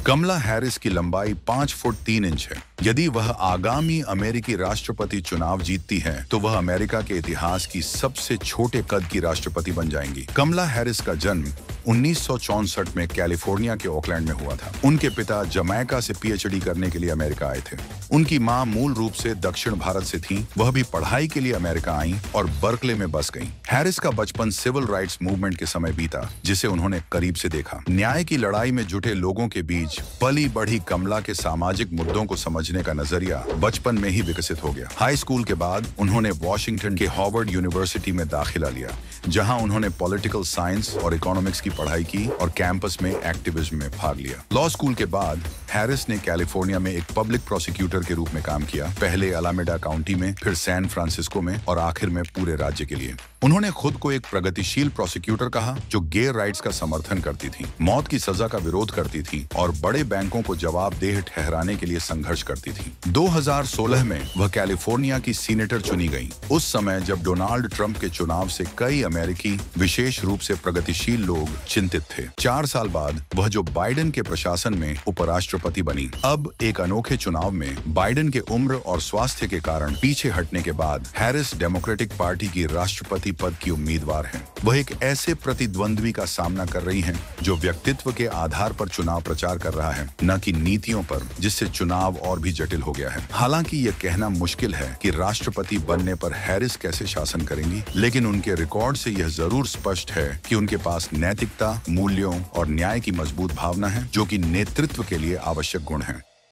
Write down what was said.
कमला Harris की लंबाई 5 foot 3 inch है। यदि वह आगामी अमेरिकी राष्ट्रपति चुनाव जीतती है तो वह अमेरिका के इतिहास की सबसे छोटे कद की राष्ट्रपति बन जाएंगी। कमला हैरिस का जन्म 1964 में कैलिफोर्निया के ओकलैंड में हुआ था। उनके पिता जमैका से पीएचडी करने के लिए अमेरिका आए थे। उनकी मां मूल रूप से दक्षिण भारत से थीं। वह भी पढ़ाई के लिए अमेरिका आईं और बर्कले में बस गईं। हैरिस का बचपन सिविल राइट्स मूवमेंट के समय बीता, जिसे उन्होंने करीब से देखा। न्याय की लड़ाई में जुटे लोगों के बीच पली बढ़ी कमला के सामाजिक मुद्दों को समझने का नजरिया बचपन में ही विकसित हो गया। हाई स्कूल के बाद उन्होंने वॉशिंगटन के हार्वर्ड यूनिवर्सिटी में दाखिला लिया, जहां उन्होंने पॉलिटिकल साइंस और इकोनॉमिक्स की पढ़ाई की और कैंपस में एक्टिविज्म में भाग लिया। लॉ स्कूल के बाद हैरिस ने कैलिफोर्निया में एक पब्लिक प्रोसिक्यूटर के रूप में काम किया, पहले अलामेडा काउंटी में, फिर सैन फ्रांसिस्को में और आखिर में पूरे राज्य के लिए। उन्होंने खुद को एक प्रगतिशील प्रोसिक्यूटर कहा जो गे राइट्स का समर्थन करती थी, मौत की सजा का विरोध करती थी और बड़े बैंकों को जवाबदेह ठहराने के लिए संघर्ष करती थी। 2016 में वह कैलिफोर्निया की सीनेटर चुनी गई, उस समय जब डोनाल्ड ट्रंप के चुनाव से कई अमेरिकी, विशेष रूप से प्रगतिशील लोग चिंतित थे। 4 साल बाद वह जो बाइडेन के प्रशासन में उपराष्ट्रपति बनी। अब एक अनोखे चुनाव में बाइडेन के उम्र और स्वास्थ्य के कारण पीछे हटने के बाद हैरिस डेमोक्रेटिक पार्टी की राष्ट्रपति पद की उम्मीदवार हैं। वह एक ऐसे प्रतिद्वंद्वी का सामना कर रही हैं जो व्यक्तित्व के आधार पर चुनाव प्रचार कर रहा है, न कि नीतियों पर, जिससे चुनाव और भी जटिल हो गया है। हालांकि यह कहना मुश्किल है कि राष्ट्रपति बनने पर हैरिस कैसे शासन करेंगी, लेकिन उनके रिकॉर्ड से यह जरूर स्पष्ट है कि उनके पास नैतिकता, मूल्यों और न्याय की मजबूत भावना है, जो कि नेतृत्व के लिए आवश्यक गुण है।